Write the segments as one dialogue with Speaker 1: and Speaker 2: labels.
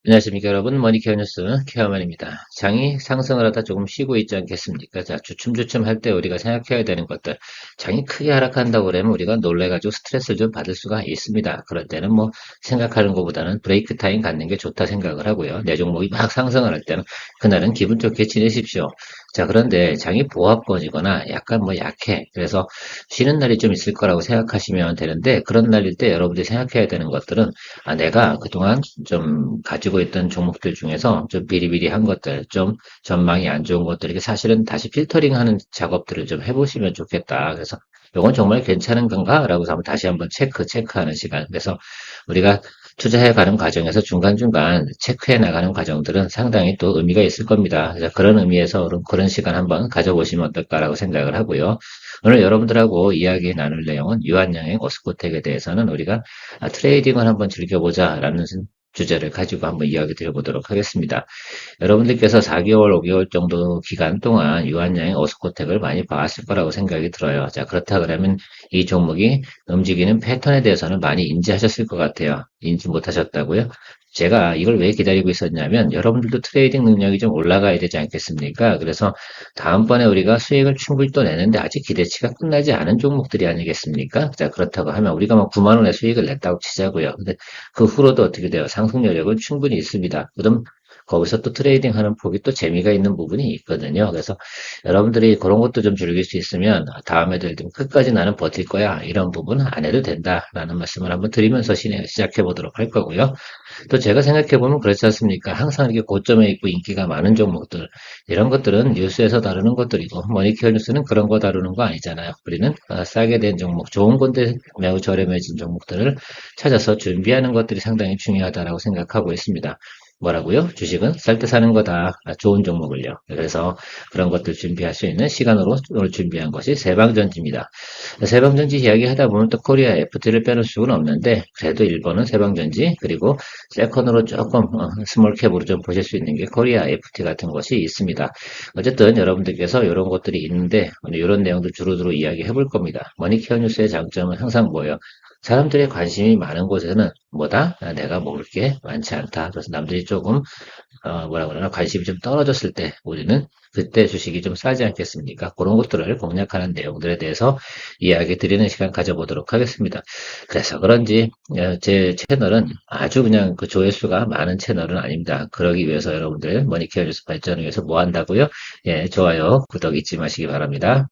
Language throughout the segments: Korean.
Speaker 1: 안녕하십니까 여러분, 머니케어 뉴스 케어맨입니다. 장이 상승을 하다 조금 쉬고 있지 않겠습니까? 자, 주춤주춤 할 때 우리가 생각해야 되는 것들. 장이 크게 하락한다고 그러면 우리가 놀래가지고 스트레스를 좀 받을 수가 있습니다. 그럴 때는 뭐 생각하는 것보다는 브레이크 타임 갖는 게 좋다 생각을 하고요. 내 종목이 막 상승을 할 때는 그날은 기분 좋게 지내십시오. 자, 그런데 장이 보합권이거나 약간 뭐 약해. 그래서 쉬는 날이 좀 있을 거라고 생각하시면 되는데 그런 날일 때 여러분들이 생각해야 되는 것들은 내가 그동안 좀 가지고 있던 종목들 중에서 좀 비리비리한 것들, 좀 전망이 안 좋은 것들, 이게 사실은 다시 필터링하는 작업들을 좀 해보시면 좋겠다. 그래서 이건 정말 괜찮은 건가? 라고 한번 다시 한번 체크하는 시간. 그래서 우리가 투자해 가는 과정에서 중간중간 체크해 나가는 과정들은 상당히 또 의미가 있을 겁니다. 그래서 그런 의미에서 그런 시간 한번 가져보시면 어떨까라고 생각을 하고요. 오늘 여러분들하고 이야기 나눌 내용은 유한양행 오스코텍에 대해서는 우리가 트레이딩을 한번 즐겨보자라는 주제를 가지고 한번 이야기 드려보도록 하겠습니다. 여러분들께서 4개월, 5개월 정도 기간 동안 유한양행 오스코텍을 많이 봐왔을 거라고 생각이 들어요. 자, 그렇다 그러면 이 종목이 움직이는 패턴에 대해서는 많이 인지하셨을 것 같아요. 인지 못하셨다고요? 제가 이걸 왜 기다리고 있었냐면 여러분들도 트레이딩 능력이 좀 올라가야 되지 않겠습니까? 그래서 다음번에 우리가 수익을 충분히 또 내는데 아직 기대치가 끝나지 않은 종목들이 아니겠습니까? 자, 그렇다고 하면 우리가 뭐 9만 원의 수익을 냈다고 치자고요. 근데 그 후로도 어떻게 돼요? 상승 여력은 충분히 있습니다. 그럼 거기서 또 트레이딩 하는 폭이 또 재미가 있는 부분이 있거든요. 그래서 여러분들이 그런 것도 좀 즐길 수 있으면 다음에도 예를 들면 끝까지 나는 버틸 거야. 이런 부분 안 해도 된다라는 말씀을 한번 드리면서 시작해 보도록 할 거고요. 또 제가 생각해 보면 그렇지 않습니까? 항상 이렇게 고점에 있고 인기가 많은 종목들, 이런 것들은 뉴스에서 다루는 것들이고, 머니케어 뉴스는 그런 거 다루는 거 아니잖아요. 우리는 싸게 된 종목, 좋은 건데 매우 저렴해진 종목들을 찾아서 준비하는 것들이 상당히 중요하다라고 생각하고 있습니다. 뭐라고요? 주식은 쌀 때 사는 거다. 좋은 종목을요. 그래서 그런 것들 준비할 수 있는 시간으로 오늘 준비한 것이 세방전지입니다. 세방전지 이야기하다 보면 또 코리아 FT를 빼놓을 수는 없는데 그래도 1번은 세방전지 그리고 세컨으로 조금 스몰캡으로 좀 보실 수 있는 게 코리아 FT 같은 것이 있습니다. 어쨌든 여러분들께서 이런 것들이 있는데 오늘 이런 내용도 주로주로 이야기해 볼 겁니다. 머니케어 뉴스의 장점은 항상 뭐예요? 사람들의 관심이 많은 곳에는 뭐다? 내가 먹을 게 많지 않다. 그래서 남들이 조금 뭐라 그러나 관심이 좀 떨어졌을 때 우리는 그때 주식이 좀 싸지 않겠습니까? 그런 것들을 공략하는 내용들에 대해서 이야기 드리는 시간 가져보도록 하겠습니다. 그래서 그런지 제 채널은 아주 그냥 그 조회수가 많은 채널은 아닙니다. 그러기 위해서 여러분들 머니케어 뉴스 발전을 위해서 뭐 한다고요? 예, 좋아요, 구독 잊지 마시기 바랍니다.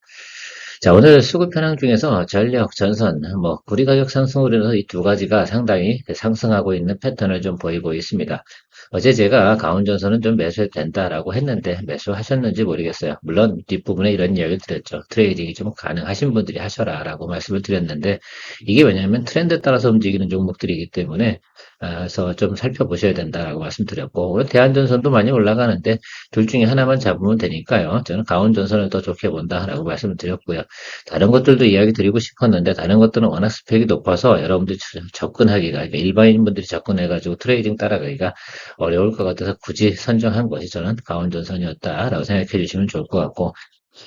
Speaker 1: 자, 오늘 수급 현황 중에서 전력, 전선, 뭐, 구리 가격 상승으로 인해서 이 두 가지가 상당히 상승하고 있는 패턴을 좀 보이고 있습니다. 어제 제가 강원전선은 좀 매수해도 된다라고 했는데 매수하셨는지 모르겠어요. 물론 뒷부분에 이런 이야기를 드렸죠. 트레이딩이 좀 가능하신 분들이 하셔라라고 말씀을 드렸는데 이게 왜냐하면 트렌드에 따라서 움직이는 종목들이기 때문에 그래서 좀 살펴보셔야 된다라고 말씀드렸고 오늘 대한전선도 많이 올라가는데 둘 중에 하나만 잡으면 되니까요. 저는 강원전선을 더 좋게 본다라고 말씀을 드렸고요. 다른 것들도 이야기 드리고 싶었는데 다른 것들은 워낙 스펙이 높아서 여러분들이 접근하기가 그러니까 일반인분들이 접근해가지고 트레이딩 따라가기가 어려울 것 같아서 굳이 선정한 것이 저는 강원전선이었다라고 생각해 주시면 좋을 것 같고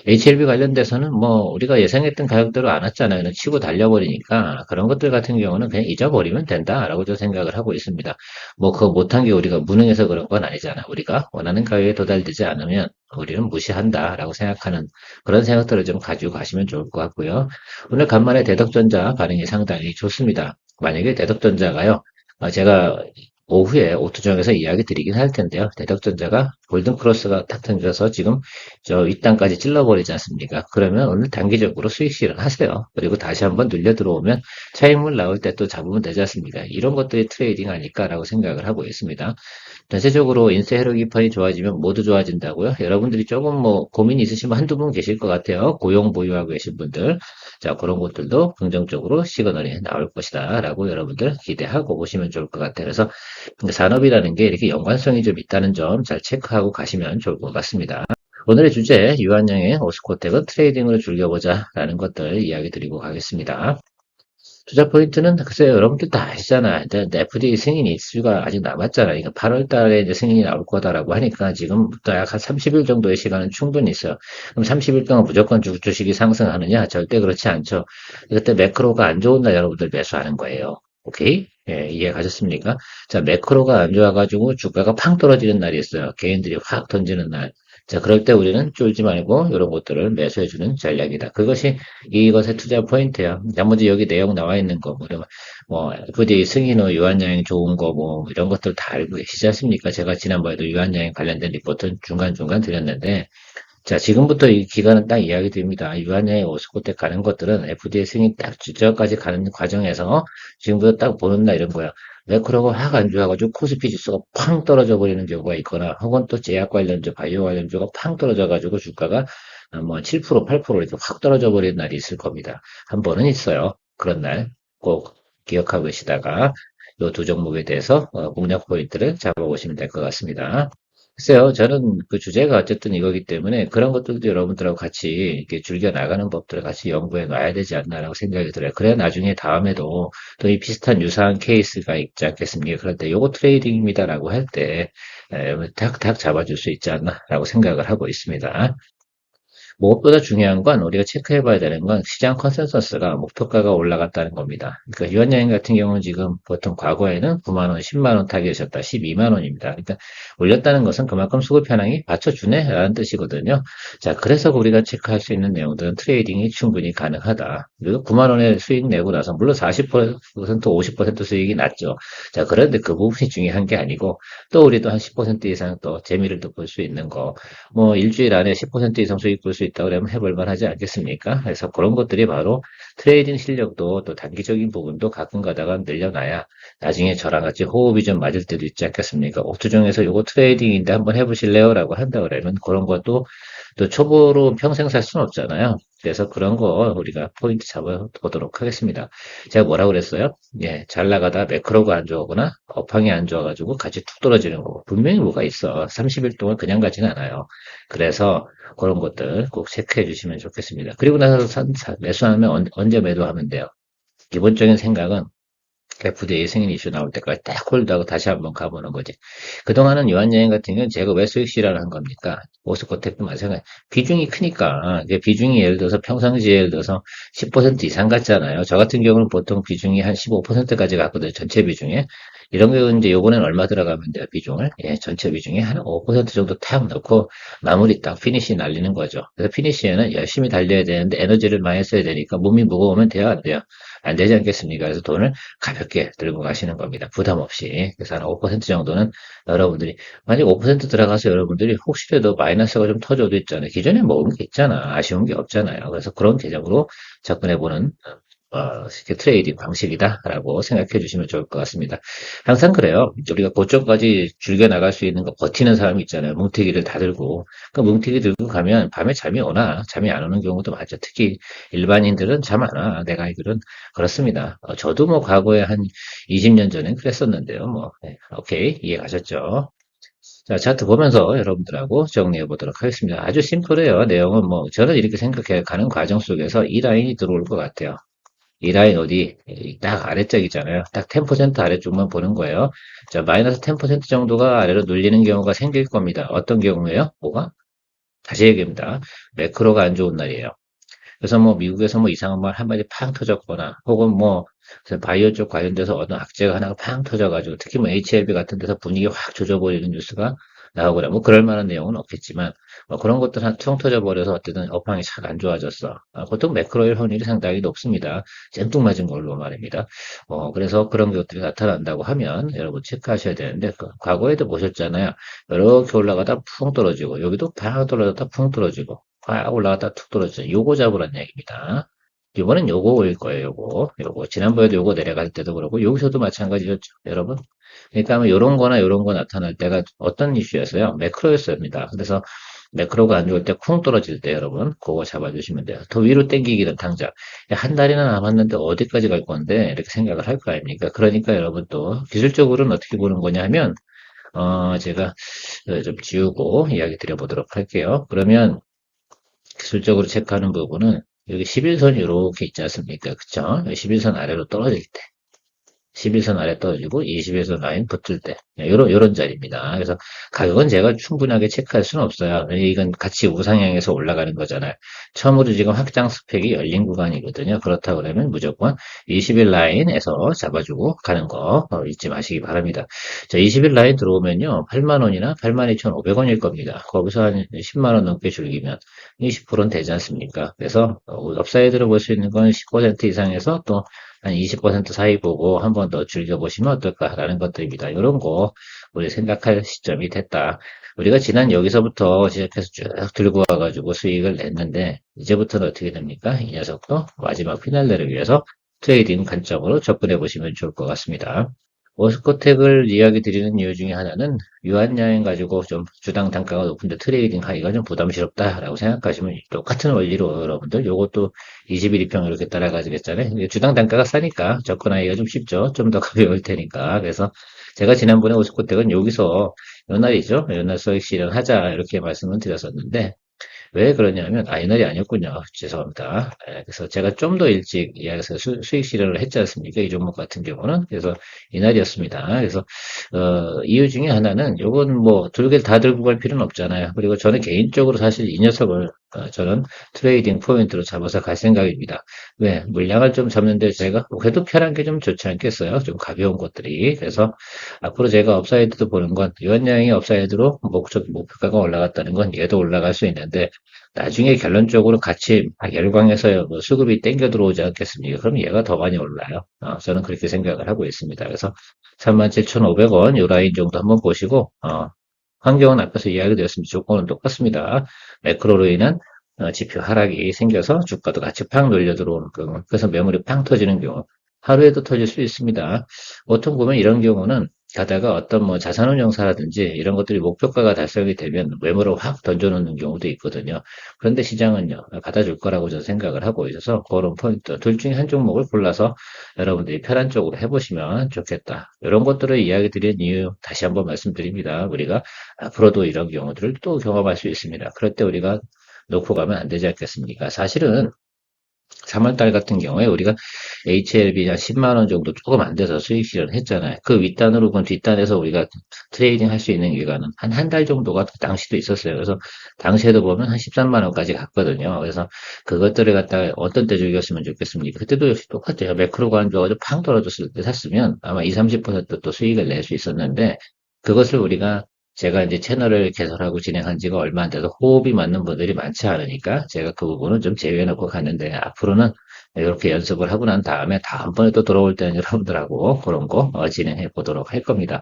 Speaker 1: HLB 관련돼서는 뭐 우리가 예상했던 가격대로 안 왔잖아요. 그냥 치고 달려버리니까 그런 것들 같은 경우는 그냥 잊어버리면 된다라고 저 생각을 하고 있습니다. 뭐 그거 못한 게 우리가 무능해서 그런 건 아니잖아. 우리가 원하는 가격에 도달되지 않으면 우리는 무시한다라고 생각하는 그런 생각들을 좀 가지고 가시면 좋을 것 같고요. 오늘 간만에 대덕전자 반응이 상당히 좋습니다. 만약에 대덕전자가요. 제가 오후에 오토정에서 이야기 드리긴 할 텐데요. 대덕전자가 골든크로스가 탁 던져서 지금 저 윗단까지 찔러버리지 않습니까? 그러면 오늘 단기적으로 수익 실현하세요. 그리고 다시 한번 눌려 들어오면 차익물 나올 때 또 잡으면 되지 않습니까? 이런 것들이 트레이딩 아닐까라고 생각을 하고 있습니다. 전체적으로 인쇄 혈액이판이 좋아지면 모두 좋아진다고요? 여러분들이 조금 뭐 고민이 있으시면 한두 분 계실 것 같아요. 고용 보유하고 계신 분들. 자, 그런 것들도 긍정적으로 시그널이 나올 것이다. 라고 여러분들 기대하고 보시면 좋을 것 같아요. 그래서 산업이라는 게 이렇게 연관성이 좀 있다는 점 잘 체크하고 가시면 좋을 것 같습니다. 오늘의 주제, 유한양의 오스코텍은 트레이딩으로 즐겨보자 라는 것들 이야기 드리고 가겠습니다. 투자 포인트는 글쎄요, 여러분들 다 아시잖아. 일단 FD 승인이 이슈가 아직 남았잖아. 그러니까 8월 달에 이제 승인이 나올 거다라고 하니까 지금부터 약 한 30일 정도의 시간은 충분히 있어요. 그럼 30일 동안 무조건 주식이 상승하느냐? 절대 그렇지 않죠. 그때 매크로가 안 좋은 날 여러분들 매수하는 거예요. 오케이? 예, 이해 가셨습니까? 자, 매크로가 안 좋아가지고 주가가 팡 떨어지는 날이 있어요. 개인들이 확 던지는 날. 자, 그럴 때 우리는 쫄지 말고 이런 것들을 매수해주는 전략이다. 그것이 이것의 투자 포인트야. 나머지 여기 내용 나와 있는 거, 뭐, FDA 승인 후 유한양행 좋은 거, 뭐, 이런 것들 다 알고 계시지 않습니까? 제가 지난번에도 유한양행 관련된 리포트 중간중간 드렸는데, 자, 지금부터 이 기간은 딱 이야기 드립니다. 유한양행 오스코테 가는 것들은 FDA 승인 딱 주저까지 가는 과정에서 지금부터 딱 보는 날 이런 거야. 매크로가 확 안 좋아가지고 코스피 지수가 팡 떨어져 버리는 경우가 있거나 혹은 또 제약 관련주, 바이오 관련주가 팡 떨어져가지고 주가가 뭐 7%, 8% 이렇게 확 떨어져 버리는 날이 있을 겁니다. 한 번은 있어요. 그런 날 꼭 기억하고 계시다가 이 두 종목에 대해서 공략 포인트를 잡아보시면 될 것 같습니다. 글쎄요, 저는 그 주제가 어쨌든 이거기 때문에 그런 것들도 여러분들하고 같이 이렇게 즐겨 나가는 법들을 같이 연구해 놔야 되지 않나라고 생각이 들어요. 그래야 나중에 다음에도 또 이 비슷한 유사한 케이스가 있지 않겠습니까? 그럴 때 요거 트레이딩입니다라고 할 때, 탁탁 잡아줄 수 있지 않나라고 생각을 하고 있습니다. 무엇보다 중요한 건 우리가 체크해 봐야 되는 건 시장 컨센서스가 목표가가 올라갔다는 겁니다. 그러니까 유한여행 같은 경우는 지금 보통 과거에는 9만 원, 10만 원 타겟이었다. 12만 원입니다. 그러니까 올렸다는 것은 그만큼 수급 현황이 받쳐주네 라는 뜻이거든요. 자, 그래서 우리가 체크할 수 있는 내용들은 트레이딩이 충분히 가능하다. 그리고 9만 원의 수익 내고 나서 물론 40% 50% 수익이 났죠. 자, 그런데 그 부분이 중요한 게 아니고 또 우리도 한 10% 이상 또 재미를 또 볼 수 있는 거 뭐 일주일 안에 10% 이상 수익 볼 수 있다 그러면 해볼 만하지 않겠습니까? 그래서 그런 것들이 바로 트레이딩 실력도 또 단기적인 부분도 가끔 가다가 늘려놔야 나중에 저랑 같이 호흡이 좀 맞을 때도 있지 않겠습니까? 옵트 중에서 요거 트레이딩인데 한번 해보실래요? 라고 한다 그러면 그런 것도 또 초보로 평생 살 수는 없잖아요. 그래서 그런 거 우리가 포인트 잡아보도록 하겠습니다. 제가 뭐라고 그랬어요? 예, 잘 나가다 매크로가 안 좋아하거나 업황이 안 좋아가지고 같이 툭 떨어지는 거. 분명히 뭐가 있어. 30일 동안 그냥 가지는 않아요. 그래서 그런 것들 꼭 체크해 주시면 좋겠습니다. 그리고 나서 매수하면 언제 매도하면 돼요? 기본적인 생각은 FDA 승인 이슈 나올 때까지 딱 홀드하고 다시 한번 가보는 거지. 그동안은 유한여행 같은 경우는 제가 왜 수익 실현을 한 겁니까? 모스코텍도 마찬가지. 비중이 크니까. 이게 비중이 예를 들어서 평상시에 예를 들어서 10% 이상 갔잖아요. 저 같은 경우는 보통 비중이 한 15%까지 갔거든요. 전체 비중에. 이런 경우는 이제 요번엔 얼마 들어가면 돼요, 비중을? 예, 전체 비중에 한 5% 정도 탁 넣고 마무리 딱 피니시 날리는 거죠. 그래서 피니시에는 열심히 달려야 되는데 에너지를 많이 써야 되니까 몸이 무거우면 돼요, 안 돼요? 안 되지 않겠습니까? 그래서 돈을 가볍게 들고 가시는 겁니다. 부담 없이. 그래서 한 5% 정도는 여러분들이, 만약 5% 들어가서 여러분들이 혹시라도 마이너스가 좀 터져도 있잖아요. 기존에 먹은 게 있잖아. 아쉬운 게 없잖아요. 그래서 그런 계정으로 접근해보는 이렇게 트레이딩 방식이다라고 생각해 주시면 좋을 것 같습니다. 항상 그래요. 우리가 고점까지 줄겨 나갈 수 있는 거 버티는 사람이 있잖아요. 뭉태기를 다 들고. 그 뭉태기 들고 가면 밤에 잠이 오나? 잠이 안 오는 경우도 많죠. 특히 일반인들은 잠 안 와. 내가 알기로는 그렇습니다. 저도 뭐 과거에 한 20년 전엔 그랬었는데요. 뭐, 네. 오케이. 이해 가셨죠? 자, 차트 보면서 여러분들하고 정리해 보도록 하겠습니다. 아주 심플해요. 내용은 뭐, 저는 이렇게 생각해 가는 과정 속에서 이 라인이 들어올 것 같아요. 이 라인 어디? 딱 아래쪽이잖아요. 딱 10% 아래쪽만 보는 거예요. 자, 마이너스 10% 정도가 아래로 눌리는 경우가 생길 겁니다. 어떤 경우에요? 뭐가? 다시 얘기합니다. 매크로가 안 좋은 날이에요. 그래서 뭐 미국에서 뭐 이상한 말 한마디 팡 터졌거나 혹은 뭐 바이오 쪽 관련돼서 어떤 악재가 하나가 팡 터져가지고 특히 뭐 HLB 같은 데서 분위기 확 조져버리는 뉴스가 나오거나 뭐 그럴 만한 내용은 없겠지만 뭐 그런 것들 한퉁 터져버려서 어쨌든 업황이 잘 안 좋아졌어. 보통 매크로일 확률이 상당히 높습니다. 잼뚱맞은 걸로 말입니다. 그래서 그런 것들이 나타난다고 하면 여러분 체크하셔야 되는데 과거에도 보셨잖아요. 이렇게 올라가다 풍 떨어지고 여기도 팡 떨어졌다 풍 떨어지고 확 올라갔다 툭 떨어지죠. 요거 잡으란 얘기입니다. 이번엔 요거일 거예요, 요거. 지난번에도 요거 내려갈 때도 그렇고, 여기서도 마찬가지였죠, 여러분. 그러니까 아마 요런 거나 요런 거 나타날 때가 어떤 이슈였어요? 매크로였습니다. 그래서 매크로가 안 좋을 때 쿵 떨어질 때 여러분, 그거 잡아주시면 돼요. 더 위로 땡기기는 당장. 야, 한 달이나 남았는데 어디까지 갈 건데? 이렇게 생각을 할 거 아닙니까? 그러니까 여러분 또 기술적으로는 어떻게 보는 거냐 하면, 제가 좀 지우고 이야기 드려보도록 할게요. 그러면 기술적으로 체크하는 부분은 여기 11선 이렇게 있지 않습니까? 그쵸? 11선 아래로 떨어질 때. 11선 아래 떨어지고 21선 라인 붙을 때 요런 자리입니다. 그래서 가격은 제가 충분하게 체크할 수는 없어요. 이건 같이 우상향해서 올라가는 거잖아요. 처음으로 지금 확장 스펙이 열린 구간이거든요. 그렇다고 그러면 무조건 20일 라인에서 잡아주고 가는 거 잊지 마시기 바랍니다. 자, 20일 라인 들어오면요. 8만 원이나 82,500원일 겁니다. 거기서 한 10만 원 넘게 줄기면 20%는 되지 않습니까? 그래서 업사이드로 볼 수 있는 건 10% 이상에서 또 한 20% 사이 보고 한 번 더 즐겨보시면 어떨까라는 것들입니다. 이런 거 우리 생각할 시점이 됐다. 우리가 지난 여기서부터 시작해서 쭉 들고 와가지고 수익을 냈는데 이제부터는 어떻게 됩니까? 이 녀석도 마지막 피날레를 위해서 트레이딩 관점으로 접근해 보시면 좋을 것 같습니다. 워스코텍을 이야기 드리는 이유 중에 하나는 유한양행 가지고 좀 주당 단가가 높은데 트레이딩 하기가 좀 부담스럽다라고 생각하시면 똑같은 원리로 여러분들 요것도 21, 2평 이렇게 따라가지겠잖아요. 주당 단가가 싸니까 접근하기가 좀 쉽죠. 좀 더 가벼울 테니까. 그래서 제가 지난번에 워스코텍은 여기서 연날이죠. 연날 수익 실현하자 이렇게 말씀을 드렸었는데 왜 그러냐면, 이날이 아니었군요. 죄송합니다. 그래서 제가 좀 더 일찍 이야기해서 수익 실현을 했지 않습니까? 이 종목 같은 경우는. 그래서 이날이었습니다. 그래서, 이유 중에 하나는, 요건 뭐, 두 개 다 들고 갈 필요는 없잖아요. 그리고 저는 개인적으로 사실 이 녀석을, 저는 트레이딩 포인트로 잡아서 갈 생각입니다. 왜? 물량을 좀 잡는데 제가 그래도 편한 게 좀 좋지 않겠어요? 좀 가벼운 것들이. 그래서 앞으로 제가 업사이드도 보는 건, 유한양이 업사이드로 목표가가 올라갔다는 건 얘도 올라갈 수 있는데, 나중에 결론적으로 같이 열광해서 뭐 수급이 땡겨 들어오지 않겠습니까? 그럼 얘가 더 많이 올라요. 저는 그렇게 생각을 하고 있습니다. 그래서 37,500원 요 라인 정도 한번 보시고 환경은 앞에서 이야기드렸습니다. 조건은 똑같습니다. 매크로로 인한 지표 하락이 생겨서 주가도 같이 팍 놀려 들어오는 경우, 그래서 매물이 팡 터지는 경우, 하루에도 터질 수 있습니다. 보통 보면 이런 경우는 가다가 어떤 뭐 자산운용사라든지 이런 것들이 목표가가 달성이 되면 매물을 확 던져놓는 경우도 있거든요. 그런데 시장은요, 받아줄 거라고 저는 생각을 하고 있어서 그런 포인트, 둘 중에 한 종목을 골라서 여러분들이 편한 쪽으로 해보시면 좋겠다. 이런 것들을 이야기 드린 이유 다시 한번 말씀드립니다. 우리가 앞으로도 이런 경우들을 또 경험할 수 있습니다. 그럴 때 우리가 놓고 가면 안 되지 않겠습니까? 사실은 3월달 같은 경우에 우리가 HLB 한 10만 원 정도 조금 안 돼서 수익 실현했잖아요. 그 윗단으로 본 뒷단에서 우리가 트레이딩 할 수 있는 기간은 한 달 정도가 당시도 있었어요. 그래서 당시에도 보면 한 13만 원까지 갔거든요. 그래서 그것들을 갖다가 어떤 때 즐겼으면 좋겠습니까? 그때도 역시 똑같아요. 매크로가 안 좋아가지고 팡 떨어졌을 때 샀으면 아마 2, 30%또 수익을 낼 수 있었는데 그것을 우리가 제가 이제 채널을 개설하고 진행한 지가 얼마 안 돼서 호흡이 맞는 분들이 많지 않으니까 제가 그 부분은 좀 제외해놓고 갔는데 앞으로는 이렇게 연습을 하고 난 다음에 다음번에 또 돌아올 때는 여러분들하고 그런 거 진행해 보도록 할 겁니다.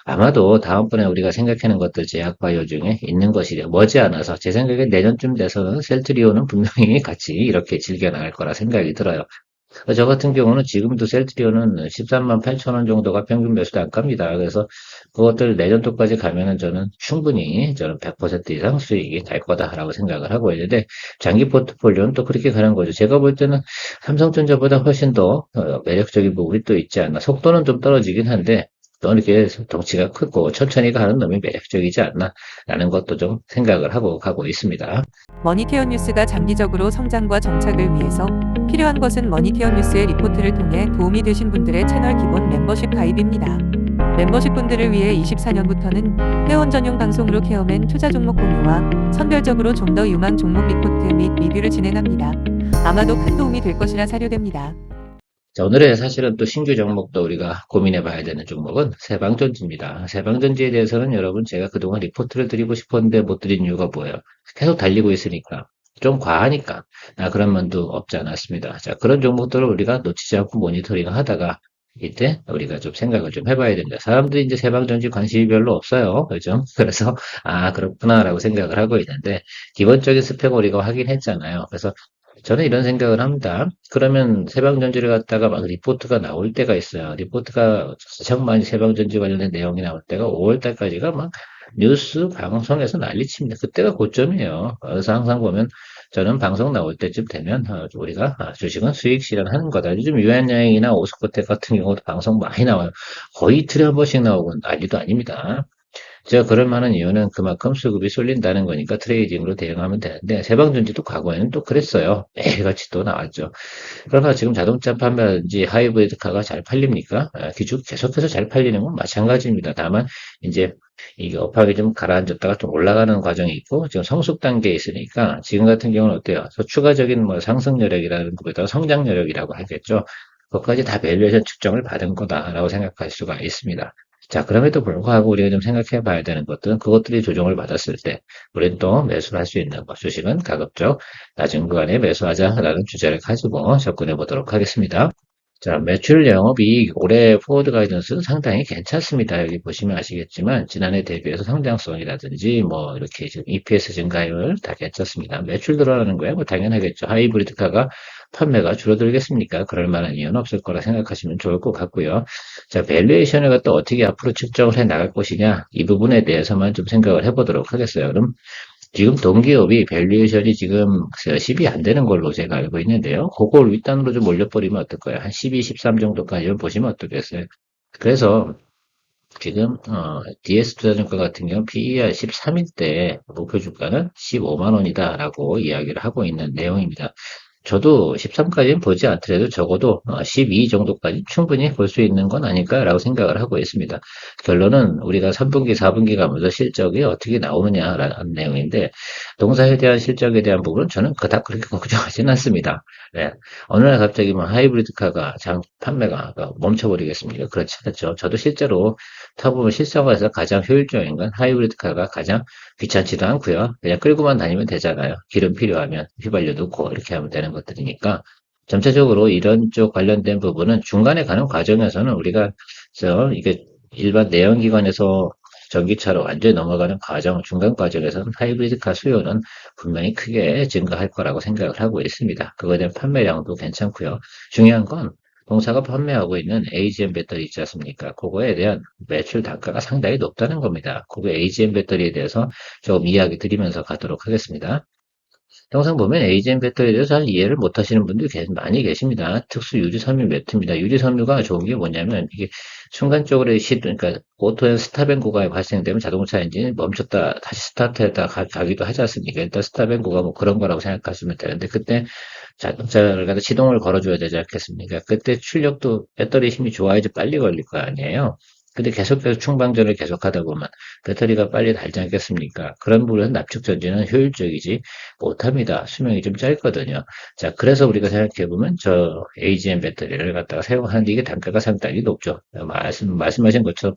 Speaker 1: 아마도 다음번에 우리가 생각하는 것들 제약바이오 중에 있는 것이려 머지않아서 제 생각에 내년쯤 돼서는 셀트리온은 분명히 같이 이렇게 즐겨 나갈 거라 생각이 들어요. 저 같은 경우는 지금도 셀트리온은 13만 8천 원 정도가 평균 매수 단가입니다. 그래서 그것들 내년도까지 가면은 저는 100% 이상 수익이 날 거다라고 생각을 하고 있는데 장기 포트폴리오는 또 그렇게 가는 거죠. 제가 볼 때는 삼성전자보다 훨씬 더 매력적인 부분이 또 있지 않나. 속도는 좀 떨어지긴 한데 또 이렇게 덩치가 크고 천천히 가는 놈이 매력적이지 않나라는 것도 좀 생각을 하고 가고 있습니다.
Speaker 2: 머니케어 뉴스가 장기적으로 성장과 정착을 위해서 필요한 것은 머니케어 뉴스의 리포트를 통해 도움이 되신 분들의 채널 기본 멤버십 가입입니다. 멤버십 분들을 위해 24년부터는 회원 전용 방송으로 케어맨 투자 종목 공유와 선별적으로 좀 더 유망 종목 리포트 및 리뷰를 진행합니다. 아마도 큰 도움이 될 것이라 사료됩니다.
Speaker 1: 자, 오늘의 사실은 또 신규 종목도 우리가 고민해 봐야 되는 종목은 세방전지입니다. 세방전지에 대해서는 여러분 제가 그동안 리포트를 드리고 싶었는데 못 드린 이유가 뭐예요? 계속 달리고 있으니까. 좀 과하니까. 그런 면도 없지 않았습니다. 자, 그런 종목들을 우리가 놓치지 않고 모니터링 하다가 이때 우리가 좀 생각을 좀 해봐야 됩니다. 사람들이 이제 세방전지 관심이 별로 없어요. 그죠? 그래서, 그렇구나라고 생각을 하고 있는데, 기본적인 스펙 우리가 확인했잖아요. 그래서 저는 이런 생각을 합니다. 그러면 세방전지를 갖다가 막 리포트가 나올 때가 있어요. 리포트가 가장 많이 세방전지 관련된 내용이 나올 때가 5월 달까지가 막 뉴스 방송에서 난리칩니다. 그때가 고점이에요. 그래서 항상 보면 저는 방송 나올 때쯤 되면 우리가 주식은 수익 실현하는 거다. 요즘 유한양행이나 오스코텍 같은 경우도 방송 많이 나와요. 거의 이틀에 한 번씩 나오고 난리도 아닙니다. 제가 그럴 만한 이유는 그만큼 수급이 쏠린다는 거니까 트레이딩으로 대응하면 되는데, 세방전지도 과거에는 또 그랬어요. 매일같이 또 나왔죠. 그러나 지금 자동차 판매라든지 하이브리드카가 잘 팔립니까? 기축 계속해서 잘 팔리는 건 마찬가지입니다. 다만 이제 이게 업황이 좀 가라앉았다가 좀 올라가는 과정이 있고 지금 성숙 단계에 있으니까 지금 같은 경우는 어때요? 그래서 추가적인 뭐 상승 여력이라는 것보다 성장 여력이라고 하겠죠. 그것까지 다 밸류에이션 측정을 받은 거다라고 생각할 수가 있습니다. 자, 그럼에도 불구하고 우리가 좀 생각해 봐야 되는 것들은 그것들이 조정을 받았을 때 우리는 또 매수를 할 수 있는 것. 주식은 가급적 낮은 구간에 매수하자라는 주제를 가지고 접근해 보도록 하겠습니다. 자, 매출 영업이익 올해 포워드 가이던스는 상당히 괜찮습니다. 여기 보시면 아시겠지만 지난해 대비해서 성장성이라든지 뭐 이렇게 지금 EPS 증가율 다 괜찮습니다. 매출 늘어나는 거야 뭐 당연하겠죠. 하이브리드카가 판매가 줄어들겠습니까? 그럴 만한 이유는 없을 거라 생각하시면 좋을 것 같고요. 자, 밸류에이션을 갖다 어떻게 앞으로 측정을 해 나갈 것이냐 이 부분에 대해서만 좀 생각을 해보도록 하겠어요. 그럼 지금 동기업이 밸류에이션이 지금 10이 안 되는 걸로 제가 알고 있는데요. 그걸 윗단으로 좀 올려버리면 어떨까요? 한 12, 13 정도까지 보시면 어떻겠어요? 그래서 지금 DS투자증권 같은 경우 PER 13일 때 목표 주가는 15만 원이다라고 이야기를 하고 있는 내용입니다. 저도 13까지는 보지 않더라도 적어도 12 정도까지 충분히 볼 수 있는 건 아닐까라고 생각을 하고 있습니다. 결론은 우리가 3분기, 4분기 가면서 실적이 어떻게 나오느냐라는 내용인데 동사에 대한 실적에 대한 부분은 저는 그닥 그렇게 걱정하지는 않습니다. 네. 어느 날 갑자기 뭐 하이브리드카가 판매가 멈춰버리겠습니까? 그렇지 않죠. 저도 실제로 타보면 실생활에서 가장 효율적인 건 하이브리드카가 가장 귀찮지도 않고요. 그냥 끌고만 다니면 되잖아요. 기름 필요하면 휘발유 넣고 이렇게 하면 되는 것들이니까. 전체적으로 이런 쪽 관련된 부분은 중간에 가는 과정에서는 우리가 이게 일반 내연기관에서 전기차로 완전히 넘어가는 과정, 중간 과정에서는 하이브리드카 수요는 분명히 크게 증가할 거라고 생각을 하고 있습니다. 그거에 대한 판매량도 괜찮고요. 중요한 건 동사가 판매하고 있는 AGM 배터리 있지 않습니까? 그거에 대한 매출 단가가 상당히 높다는 겁니다. 그거 AGM 배터리에 대해서 조금 이야기 드리면서 가도록 하겠습니다. 영상 보면 AGM 배터리에 대해서 잘 이해를 못 하시는 분들이 많이 계십니다. 특수 유리섬유 매트입니다. 유리섬유가 좋은 게 뭐냐면 이게 순간적으로 그러니까 오토엔 스탑앤 고가 발생되면 자동차 엔진이 멈췄다 다시 스타트했다 가기도 하지 않습니까? 일단 스탑앤 고가 뭐 그런 거라고 생각하시면 되는데 그때 자동차를 갖다 시동을 걸어줘야 되지 않겠습니까? 그때 출력도 배터리 힘이 좋아야지 빨리 걸릴 거 아니에요. 근데 계속해서 충방전을 계속하다 보면 배터리가 빨리 닳지 않겠습니까? 그런 부분에서 납축 전지는 효율적이지 못합니다. 수명이 좀 짧거든요. 자, 그래서 우리가 생각해보면 저 AGM 배터리를 갖다가 사용하는데 이게 단가가 상당히 높죠. 말씀하신 것처럼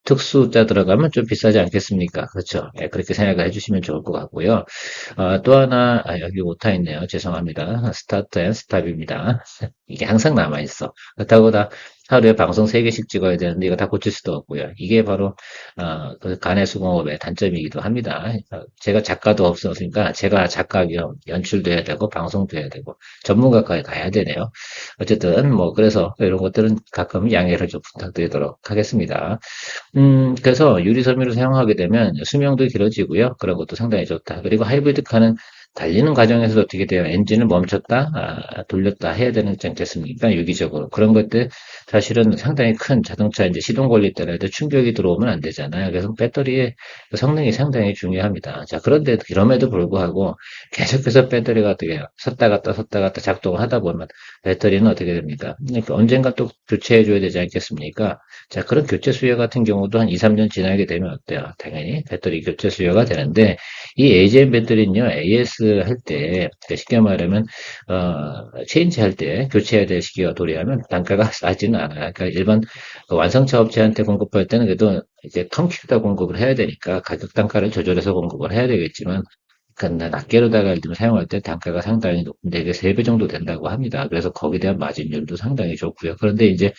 Speaker 1: 특수자 들어가면 좀 비싸지 않겠습니까? 그렇죠. 예, 그렇게 생각을 해주시면 좋을 것 같고요. 또 하나, 여기 오타 있네요. 죄송합니다. 스타트 앤 스탑입니다. 이게 항상 남아있어. 그렇다고 다 하루에 방송 3개씩 찍어야 되는데 이거 다 고칠 수도 없고요. 이게 바로 그 간의 수공업의 단점이기도 합니다. 제가 작가도 없었으니까 제가 작가 겸 연출도 해야 되고 방송도 해야 되고 전문가까지 가야 되네요. 어쨌든 뭐 그래서 이런 것들은 가끔 양해를 좀 부탁드리도록 하겠습니다. 그래서 유리섬유를 사용하게 되면 수명도 길어지고요. 그런 것도 상당히 좋다. 그리고 하이브리드카는 달리는 과정에서 어떻게 돼요? 엔진을 멈췄다, 돌렸다 해야 되는 지 않겠습니까? 유기적으로. 그런 것들 사실은 상당히 큰 자동차 이제 시동 걸릴 때라도 충격이 들어오면 안 되잖아요. 그래서 배터리의 성능이 상당히 중요합니다. 자, 그런데 그럼에도 불구하고 계속해서 배터리가 어떻게 해요? 섰다 갔다 작동을 하다 보면 배터리는 어떻게 됩니까? 그러니까 언젠가 또 교체해 줘야 되지 않겠습니까? 자, 그런 교체 수요 같은 경우도 한 2, 3년 지나게 되면 어때요? 당연히 배터리 교체 수요가 되는데 이 AGM 배터리는요, AS 할 때, 그러니까 쉽게 말하면, 체인지 할 때 교체해야 될 시기가 도래하면 단가가 싸지는 않아요. 그러니까 일반 그 완성차 업체한테 공급할 때는 그래도 이제 턴키로다 공급을 해야 되니까 가격 단가를 조절해서 공급을 해야 되겠지만, 그러니까 낱개로다가 예를 들면 사용할 때 단가가 상당히 높은데 이게 3배 정도 된다고 합니다. 그래서 거기에 대한 마진율도 상당히 좋고요. 그런데 이제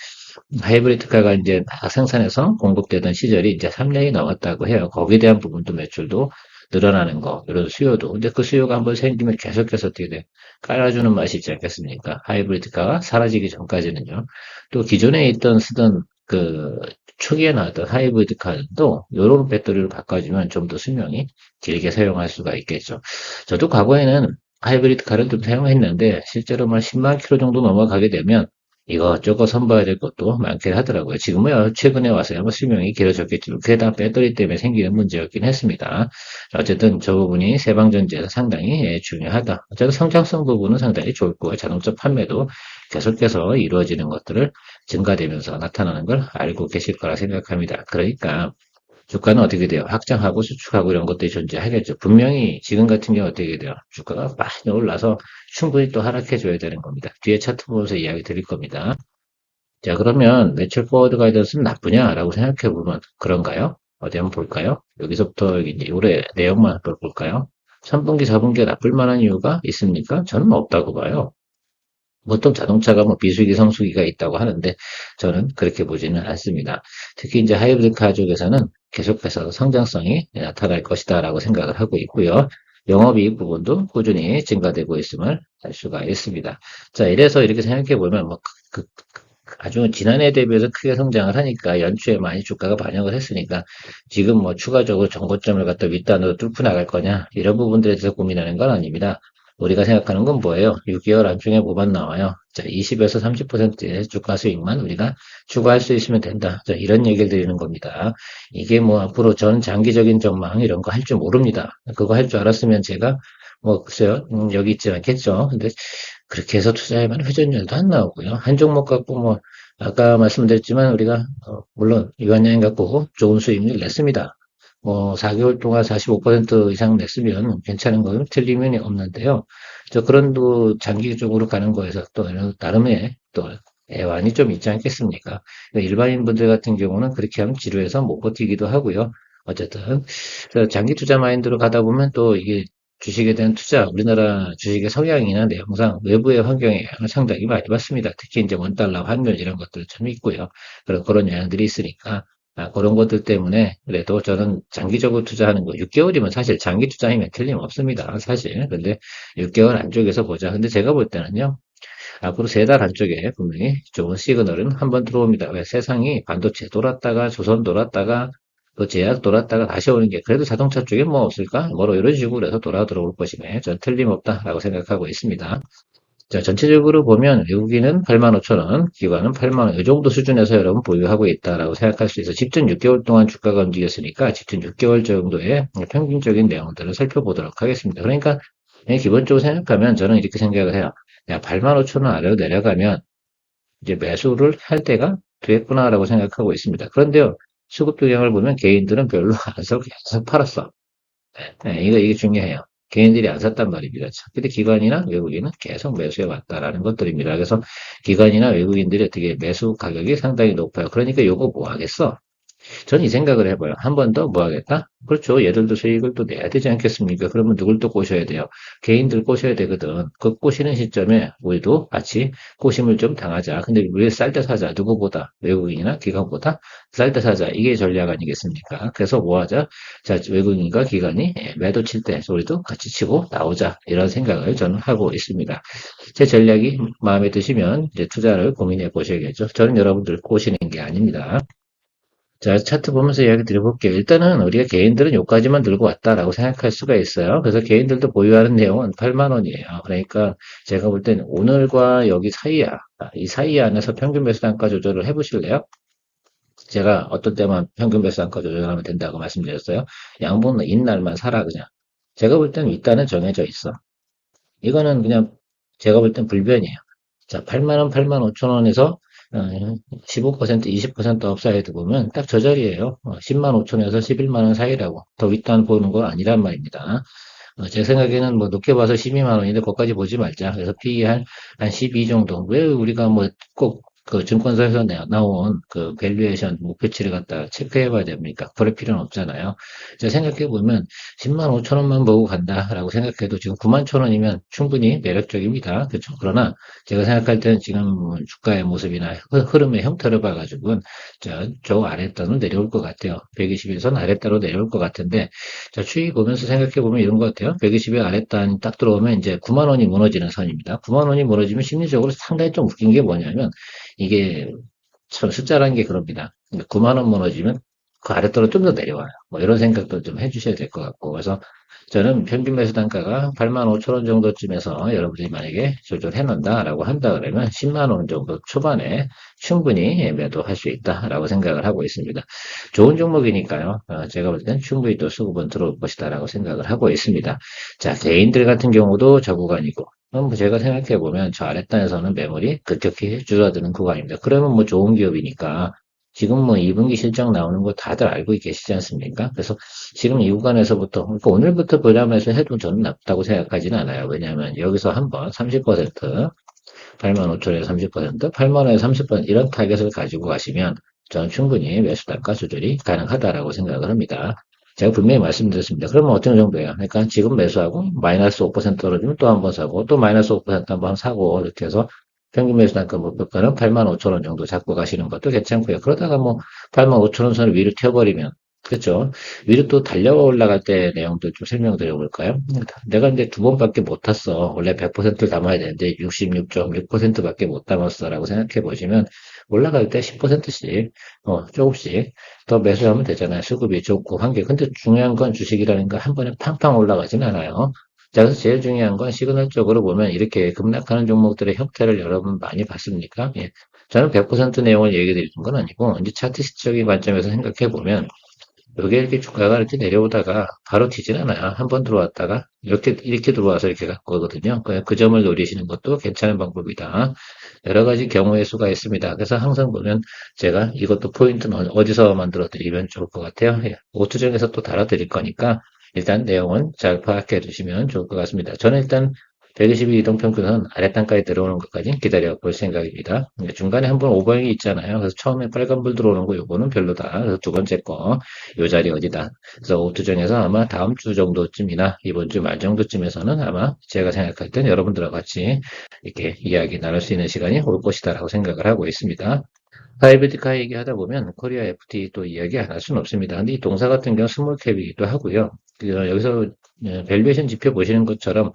Speaker 1: 하이브리드카가 이제 막 생산해서 공급되던 시절이 이제 3년이 넘었다고 해요. 거기에 대한 부분도 매출도 늘어나는 거, 이런 수요도. 근데 그 수요가 한번 생기면 계속해서 어떻게 돼? 깔아주는 맛이 있지 않겠습니까? 하이브리드카가 사라지기 전까지는요. 또 기존에 쓰던 그 초기에 나왔던 하이브리드카도 요런 배터리로 바꿔주면 좀 더 수명이 길게 사용할 수가 있겠죠. 저도 과거에는 하이브리드카를 좀 사용했는데 실제로 만 10만 킬로 정도 넘어가게 되면 이것저것 선봐야 될 것도 많긴 하더라고요. 지금은 최근에 와서야 뭐 수명이 길어졌겠지만 그게 다 배터리 때문에 생기는 문제였긴 했습니다. 어쨌든 저 부분이 세방전지에서 상당히 중요하다. 어쨌든 성장성 부분은 상당히 좋을 거고요. 자동차 판매도 계속해서 이루어지는 것들을 증가되면서 나타나는 걸 알고 계실 거라 생각합니다. 그러니까 주가는 어떻게 돼요? 확장하고 수축하고 이런 것들이 존재하겠죠. 분명히 지금 같은 경우 어떻게 돼요? 주가가 많이 올라서 충분히 또 하락해 줘야 되는 겁니다. 뒤에 차트 보면서 이야기 드릴 겁니다. 자, 그러면 매출 포워드 가이던스는 나쁘냐라고 생각해 보면 그런가요? 어디 한번 볼까요? 여기서부터 이제 올해 내용만 한번 볼까요? 3분기, 4분기가 나쁠 만한 이유가 있습니까? 저는 없다고 봐요. 보통 자동차가 뭐 비수기, 성수기가 있다고 하는데 저는 그렇게 보지는 않습니다. 특히 이제 하이브리드 카 쪽에서는 계속해서 성장성이 나타날 것이다라고 생각을 하고 있고요. 영업이익 부분도 꾸준히 증가되고 있음을 알 수가 있습니다. 자, 이래서 이렇게 생각해 보면 뭐 아주 지난해 대비해서 크게 성장을 하니까 연초에 많이 주가가 반영을 했으니까 지금 뭐 추가적으로 정고점을 갖다 윗단으로 뚫고 나갈 거냐 이런 부분들에 대해서 고민하는 건 아닙니다. 우리가 생각하는 건 뭐예요? 6개월 안중에 뭐만 나와요? 자, 20에서 30%의 주가 수익만 우리가 추가할 수 있으면 된다. 자, 이런 얘기를 드리는 겁니다. 이게 뭐 앞으로 전 장기적인 전망 이런 거 할 줄 모릅니다. 그거 할 줄 알았으면 제가 뭐 글쎄요, 여기 있지 않겠죠. 근데 그렇게 해서 투자하면 회전율도 안 나오고요. 한 종목 갖고 뭐 아까 말씀드렸지만 우리가 물론 이관여행 갖고 좋은 수익률 냈습니다. 뭐 4개월 동안 45% 이상 냈으면 괜찮은 거는 틀림이 없는데요. 저 그런 또 장기적으로 가는 거에서 또 나름의 또 애환이 좀 있지 않겠습니까? 그러니까 일반인 분들 같은 경우는 그렇게 하면 지루해서 못 버티기도 하고요. 어쨌든 장기 투자 마인드로 가다 보면 또 이게 주식에 대한 투자, 우리나라 주식의 성향이나 내용상 외부의 환경에 영향을 상당히 많이 받습니다. 특히 이제 원달러 환율 이런 것들 좀 있고요. 그런 영향들이 있으니까 그런 것들 때문에 그래도 저는 장기적으로 투자하는 거 6개월이면 사실 장기 투자이면 틀림없습니다. 사실. 근데 6개월 안쪽에서 보자. 근데 제가 볼 때는요. 앞으로 3달 안쪽에 분명히 좋은 시그널은 한번 들어옵니다. 왜 세상이 반도체 돌았다가 조선 돌았다가 또 제약 돌았다가 다시 오는 게 그래도 자동차 쪽에 뭐 없을까? 뭐로 이런 식으로 해서 돌아 들어올 것이네. 전 틀림없다라고 생각하고 있습니다. 자, 전체적으로 보면 외국인은 85,000원, 기관은 8만 원, 이 정도 수준에서 여러분 보유하고 있다라고 생각할 수 있어. 집중 6개월 동안 주가가 움직였으니까 집중 6개월 정도의 평균적인 내용들을 살펴보도록 하겠습니다. 그러니까 기본적으로 생각하면 저는 이렇게 생각을 해요. 야, 85,000원 아래로 내려가면 이제 매수를 할 때가 됐구나라고 생각하고 있습니다. 그런데요, 수급 동향을 보면 개인들은 별로 안 사고 계속 팔았어. 네, 이게 중요해요. 개인들이 안 샀단 말입니다. 근데 기관이나 외국인은 계속 매수해 왔다라는 것들입니다. 그래서 기관이나 외국인들이 어떻게 매수 가격이 상당히 높아요. 그러니까 요거 뭐 하겠어? 저는 이 생각을 해봐요. 한 번 더 뭐 하겠다? 그렇죠. 얘들도 수익을 또 내야 되지 않겠습니까? 그러면 누굴 또 꼬셔야 돼요? 개인들 꼬셔야 되거든. 그 꼬시는 시점에 우리도 같이 꼬심을 좀 당하자. 근데 왜 쌀 때 사자? 누구보다? 외국인이나 기관보다 쌀 때 사자. 이게 전략 아니겠습니까? 그래서 뭐 하자? 자, 외국인과 기관이 매도 칠 때 우리도 같이 치고 나오자. 이런 생각을 저는 하고 있습니다. 제 전략이 마음에 드시면 이제 투자를 고민해 보셔야겠죠. 저는 여러분들 꼬시는 게 아닙니다. 자, 차트 보면서 이야기 드려볼게요. 일단은 우리가 개인들은 요까지만 들고 왔다라고 생각할 수가 있어요. 그래서 개인들도 보유하는 내용은 8만 원이에요. 그러니까 제가 볼 때는 오늘과 여기 사이야. 이 사이 안에서 평균 매수 단가 조절을 해보실래요? 제가 어떤 때만 평균 매수 단가 조절하면 된다고 말씀드렸어요. 양봉은 있날만 사라 그냥. 제가 볼 때는 윗단은 정해져 있어. 이거는 그냥 제가 볼 땐 불변이에요. 자, 8만 원, 8만 5천 원에서 15%, 20% 업사이드 보면 딱 저 자리예요. 10만 5천 원에서 11만 원 사이라고. 더 윗단 보는 건 아니란 말입니다. 제 생각에는 뭐 높게 봐서 12만 원인데 거기까지 보지 말자. 그래서 PE 한 12 정도. 왜 우리가 뭐 꼭 그 증권사에서 나온 그 밸류에이션 목표치를 갖다 체크해 봐야 됩니까? 그럴 필요는 없잖아요. 제가 생각해 보면 10만 5천 원만 보고 간다라고 생각해도 지금 9만 천 원이면 충분히 매력적입니다. 그렇죠? 그러나 제가 생각할 때는 지금 주가의 모습이나 흐름의 형태를 봐가지고는 저 아랫단으로 내려올 것 같아요. 120에서는 아랫단으로 내려올 것 같은데 자, 추이 보면서 생각해 보면 이런 것 같아요. 120의 아랫단이 딱 들어오면 이제 9만 원이 무너지는 선입니다. 9만 원이 무너지면 심리적으로 상당히 좀 웃긴 게 뭐냐면 이게 참 숫자라는 게 그럽니다. 9만 원 무너지면 그 아래떨어 좀 더 내려와요. 뭐 이런 생각도 좀 해주셔야 될 것 같고. 그래서 저는 평균 매수 단가가 8만 5천 원 정도쯤에서 여러분들이 만약에 조절해 놓는다라고 한다 그러면 10만 원 정도 초반에 충분히 매도할 수 있다라고 생각을 하고 있습니다. 좋은 종목이니까요. 제가 볼 땐 충분히 또 수급은 들어올 것이다라고 생각을 하고 있습니다. 자, 개인들 같은 경우도 저 구간이고, 뭐 제가 생각해 보면 저 아랫단에서는 매물이 급격히 줄어드는 구간입니다. 그러면 뭐 좋은 기업이니까 지금 뭐 2분기 실적 나오는 거 다들 알고 계시지 않습니까? 그래서 지금 이 구간에서부터, 그러니까 오늘부터 보자면서 해도 저는 나쁘다고 생각하지는 않아요. 왜냐하면 여기서 한번 30%, 8만 5천에 30%, 8만 원에 30% 이런 타겟을 가지고 가시면 저는 충분히 매수 단가 조절이 가능하다라고 생각을 합니다. 제가 분명히 말씀드렸습니다. 그러면 어떤 정도예요? 그러니까 지금 매수하고 마이너스 5% 떨어지면 또 한 번 사고 또 마이너스 5% 한 번 사고 이렇게 해서 평균 매수 단가 목표가는 8만 5천 원 정도 잡고 가시는 것도 괜찮고요. 그러다가 뭐 8만 5천 원 선을 위로 튀어버리면 그렇죠. 위로 또 달려 올라갈 때 내용도 좀 설명드려 볼까요? 내가 이제 두 번밖에 못 탔어. 원래 100%를 담아야 되는데 66.6%밖에 못 담았어라고 생각해 보시면 올라갈 때 10%씩 조금씩 더 매수하면 되잖아요. 수급이 좋고 환경. 근데 중요한 건 주식이라는 거 한 번에 팡팡 올라가진 않아요. 자, 그래서 제일 중요한 건 시그널적으로 보면 이렇게 급락하는 종목들의 형태를 여러분 많이 봤습니까? 예. 저는 100% 내용을 얘기 드리는 건 아니고 이제 차트식적인 관점에서 생각해 보면 여기 이렇게 주가가 이렇게 내려오다가 바로 튀진 않아요. 한 번 들어왔다가 이렇게 들어와서 이렇게 갖고 오거든요. 그 점을 노리시는 것도 괜찮은 방법이다. 여러 가지 경우의 수가 있습니다. 그래서 항상 보면 제가 이것도 포인트는 어디서 만들어 드리면 좋을 것 같아요. 예. 오투정에서 또 달아드릴 거니까 일단 내용은 잘 파악해 두시면 좋을 것 같습니다. 저는 일단 122 이동평균선 아랫단까지 들어오는 것까지 기다려 볼 생각입니다. 중간에 한번 오버행이 있잖아요. 그래서 처음에 빨간불 들어오는 거 요거는 별로다. 그래서 두 번째 거 요 자리 어디다. 그래서 오투정에서 아마 다음 주 정도쯤이나 이번 주 말 정도쯤에서는 아마 제가 생각할 땐 여러분들과 같이 이렇게 이야기 나눌 수 있는 시간이 올 것이다라고 생각을 하고 있습니다. 하이브리드카 얘기하다 보면 코리아 FT 또 이야기 안 할 수는 없습니다. 근데 이 동사 같은 경우는 스몰캡이기도 하고요. 여기서 밸류에이션 지표 보시는 것처럼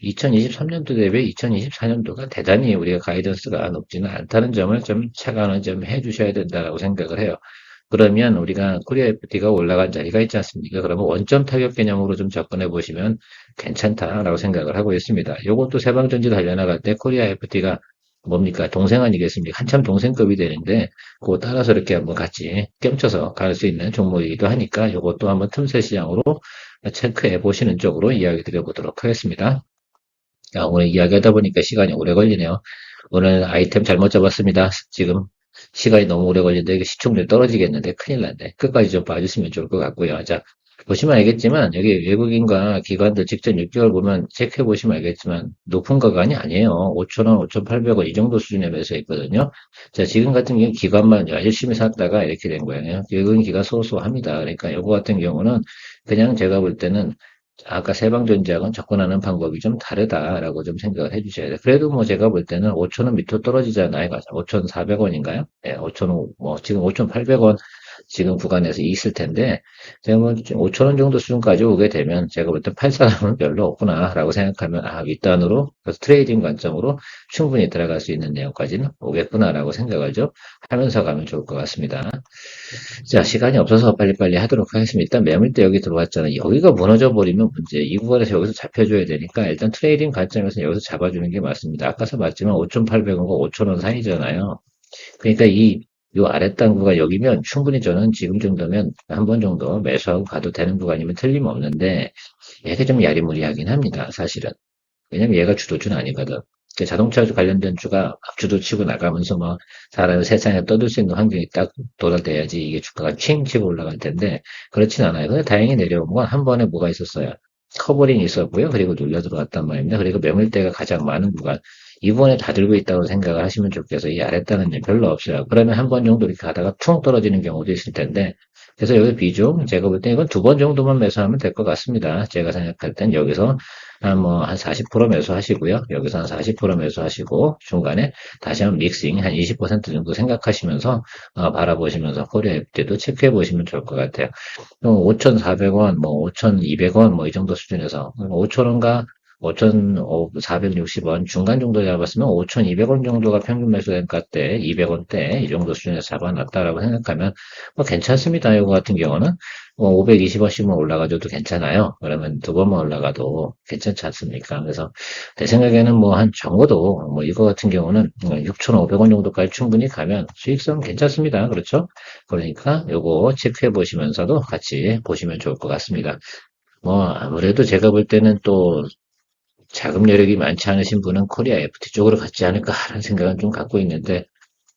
Speaker 1: 2023년도 대비 2024년도가 대단히 우리가 가이던스가 높지는 않다는 점을 좀 착안을 좀 해주셔야 된다라고 생각을 해요. 그러면 우리가 코리아 FT가 올라간 자리가 있지 않습니까? 그러면 원점 타격 개념으로 좀 접근해 보시면 괜찮다라고 생각을 하고 있습니다. 요것도 세방전지 달려나갈 때 코리아 FT가 뭡니까? 동생 아니겠습니까? 한참 동생급이 되는데, 그거 따라서 이렇게 한번 같이 껴쳐서 갈 수 있는 종목이기도 하니까, 요것도 한번 틈새 시장으로 체크해 보시는 쪽으로 이야기 드려보도록 하겠습니다. 오늘 이야기하다 보니까 시간이 오래 걸리네요. 오늘 아이템 잘못 잡았습니다. 지금 시간이 너무 오래 걸리는데, 이게 시청률 떨어지겠는데, 큰일 났네. 끝까지 좀 봐주시면 좋을 것 같고요. 자, 보시면 알겠지만 여기 외국인과 기관들 직전 6개월 보면 체크해 보시면 알겠지만 높은 가관이 아니에요. 5,000원, 5,800원 이 정도 수준에 매수했거든요. 자, 지금 같은 경우 기관만 열심히 샀다가 이렇게 된 거예요. 외국인 기관 소소합니다. 그러니까 이거 같은 경우는 그냥 제가 볼 때는 아까 세방전지하고는 접근하는 방법이 좀 다르다라고 좀 생각을 해주셔야 돼요. 그래도 뭐 제가 볼 때는 5,000원 밑으로 떨어지잖아요. 5,400원인가요? 네, 5,000원, 뭐 지금 5,800원 지금 구간에서 있을 텐데, 제가 뭐 5,000원 정도 수준까지 오게 되면 제가 볼 때 팔 사람은 별로 없구나라고 생각하면 윗단으로 그래서 트레이딩 관점으로 충분히 들어갈 수 있는 내용까지는 오겠구나라고 생각을 좀 하면서 가면 좋을 것 같습니다. 자, 시간이 없어서 빨리빨리 하도록 하겠습니다. 일단 매물대 여기 들어왔잖아요. 여기가 무너져 버리면 문제. 이 구간에서 여기서 잡혀줘야 되니까 일단 트레이딩 관점에서 여기서 잡아주는 게 맞습니다. 아까서 봤지만 5,800원과 5,000원 사이잖아요. 그러니까 요 아랫단 구간 여기면 충분히 저는 지금 정도면 한 번 정도 매수하고 가도 되는 구간이면 틀림없는데 얘가 좀 야리무리하긴 합니다. 사실은. 왜냐면 얘가 주도주는 아니거든. 자동차 관련된 주가 주도 치고 나가면서 뭐 사람을 세상에 떠들 수 있는 환경이 딱 도달돼야지 이게 주가가 칭 치고 올라갈 텐데 그렇진 않아요. 근데 다행히 내려온 건 한 번에 뭐가 있었어요. 커버링이 있었고요. 그리고 눌려 들어갔단 말입니다. 그리고 매물대가 가장 많은 구간 이 부분에 다 들고 있다고 생각을 하시면 좋겠어요. 이 아랫단은 별로 없어요. 그러면 한 번 정도 이렇게 가다가 퉁 떨어지는 경우도 있을 텐데 그래서 여기 비중 제가 볼 때 이건 두 번 정도만 매수하면 될 것 같습니다. 제가 생각할 땐 여기서 한 40% 매수하시고요. 여기서 한 40% 매수하시고 중간에 다시 한번 믹싱 한 20% 정도 생각하시면서 바라보시면서 코리아 FT도 체크해 보시면 좋을 것 같아요. 5,400원, 뭐 5,200원 뭐 이 정도 수준에서 5,000원과 5,460원 중간 정도 잡았으면 5,200원 정도가 평균 매수된가 때 200원대 이 정도 수준에서 잡아놨다라고 생각하면 뭐 괜찮습니다. 이거 같은 경우는 뭐 520원씩만 올라가줘도 괜찮아요. 그러면 두 번만 올라가도 괜찮지 않습니까? 그래서 내 생각에는 뭐 한 적어도 뭐 이거 같은 경우는 6,500원 정도까지 충분히 가면 수익성 괜찮습니다. 그렇죠? 그러니까 요거 체크해 보시면서도 같이 보시면 좋을 것 같습니다. 뭐 아무래도 제가 볼 때는 또 자금 여력이 많지 않으신 분은 코리아 FT 쪽으로 갔지 않을까라는 생각은 좀 갖고 있는데,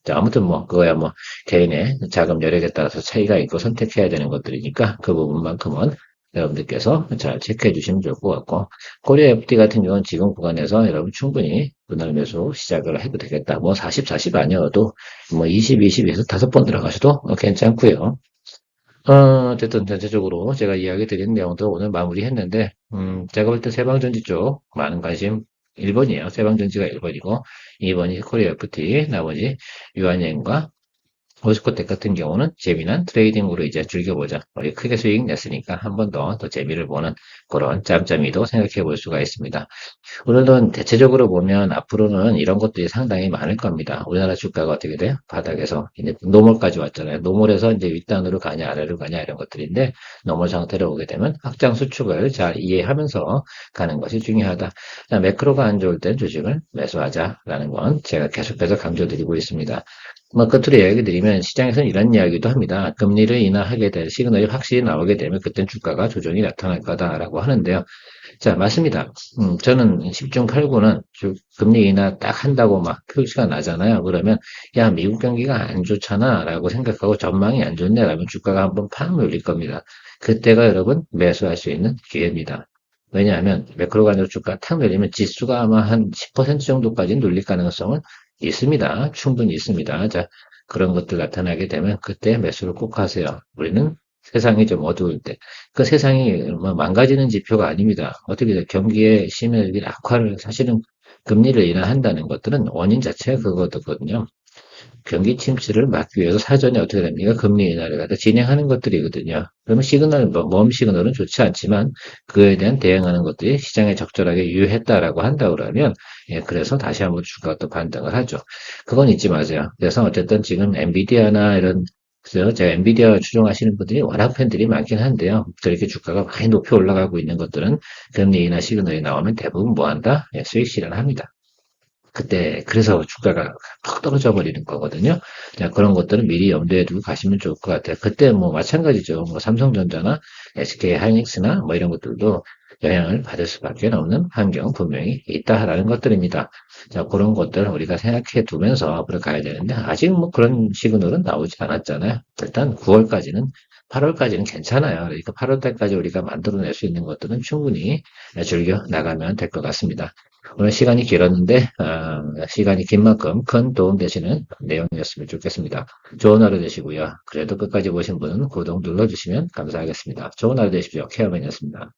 Speaker 1: 자, 아무튼 뭐 그거야 뭐 개인의 자금 여력에 따라서 차이가 있고 선택해야 되는 것들이니까 그 부분만큼은 여러분들께서 잘 체크해 주시면 좋을 것 같고, 코리아 FT 같은 경우는 지금 구간에서 여러분 충분히 분할 매수 시작을 해도 되겠다. 뭐 40, 40 아니어도 뭐 20, 20에서 5번 들어가셔도 괜찮고요. 어쨌든 전체적으로 제가 이야기 드린 내용도 오늘 마무리했는데, 제가 볼 때 세방전지 쪽 많은 관심 1번이에요. 세방전지가 1번이고, 2번이 코리아 FT, 나머지 유한양과 호스코텍 같은 경우는 재미난 트레이딩으로 이제 즐겨보자. 우리 크게 수익 냈으니까 한 번 더 재미를 보는 그런 짬짬이도 생각해 볼 수가 있습니다. 오늘은 대체적으로 보면 앞으로는 이런 것들이 상당히 많을 겁니다. 우리나라 주가가 어떻게 돼요? 바닥에서 이제 노멀까지 왔잖아요. 노멀에서 이제 윗단으로 가냐 아래로 가냐 이런 것들인데 노멀 상태로 오게 되면 확장 수축을 잘 이해하면서 가는 것이 중요하다. 자, 매크로가 안 좋을 땐 주식을 매수하자라는 건 제가 계속해서 강조드리고 있습니다. 뭐 끝으로 이야기 드리면 시장에서는 이런 이야기도 합니다. 금리를 인하하게 될 시그널이 확실히 나오게 되면 그땐 주가가 조정이 나타날 거다라고 하는데요. 자, 맞습니다. 저는 10중 8구는 금리 인하 딱 한다고 막 표시가 나잖아요. 그러면, 야, 미국 경기가 안 좋잖아. 라고 생각하고 전망이 안 좋네. 라면 주가가 한번 팍 눌릴 겁니다. 그때가 여러분 매수할 수 있는 기회입니다. 왜냐하면 매크로가지고 주가 탁 내리면 지수가 아마 한 10% 정도까지 눌릴 가능성은 있습니다. 충분히 있습니다. 자, 그런 것들 나타나게 되면 그때 매수를 꼭 하세요. 우리는 세상이 좀 어두울 때. 그 세상이 뭐 망가지는 지표가 아닙니다. 어떻게 돼? 경기의 심혈이 악화를 사실은 금리를 인하한다는 것들은 원인 자체가 그거거든요. 경기 침체를 막기 위해서 사전에 어떻게 됩니까? 금리 인하를 갖다 진행하는 것들이거든요. 그러면 시그널, 멈 시그널은 좋지 않지만 그에 대한 대응하는 것들이 시장에 적절하게 유효했다라고 한다 그러면 그래서 다시 한번 주가가 또 반등을 하죠. 그건 잊지 마세요. 그래서 어쨌든 지금 엔비디아나 이런 그래서 제가 엔비디아 추종하시는 분들이 워낙 팬들이 많긴 한데요. 저렇게 주가가 많이 높이 올라가고 있는 것들은 금리 인하 시그널이 나오면 대부분 뭐 한다? 수익 실현합니다. 그때 그래서 주가가 팍 떨어져 버리는 거거든요. 자, 그런 것들은 미리 염두에 두고 가시면 좋을 것 같아요. 그때 뭐 마찬가지죠. 뭐 삼성전자나 SK 하이닉스나 뭐 이런 것들도 영향을 받을 수밖에 없는 환경 분명히 있다라는 것들입니다. 자, 그런 것들 우리가 생각해 두면서 앞으로 가야 되는데 아직 뭐 그런 시그널은 나오지 않았잖아요. 일단 9월까지는 8월까지는 괜찮아요. 그러니까 8월 때까지 우리가 만들어낼 수 있는 것들은 충분히 즐겨 나가면 될 것 같습니다. 오늘 시간이 길었는데 시간이 긴 만큼 큰 도움 되시는 내용이었으면 좋겠습니다. 좋은 하루 되시고요. 그래도 끝까지 보신 분은 구독 눌러주시면 감사하겠습니다. 좋은 하루 되십시오. 케어맨이었습니다.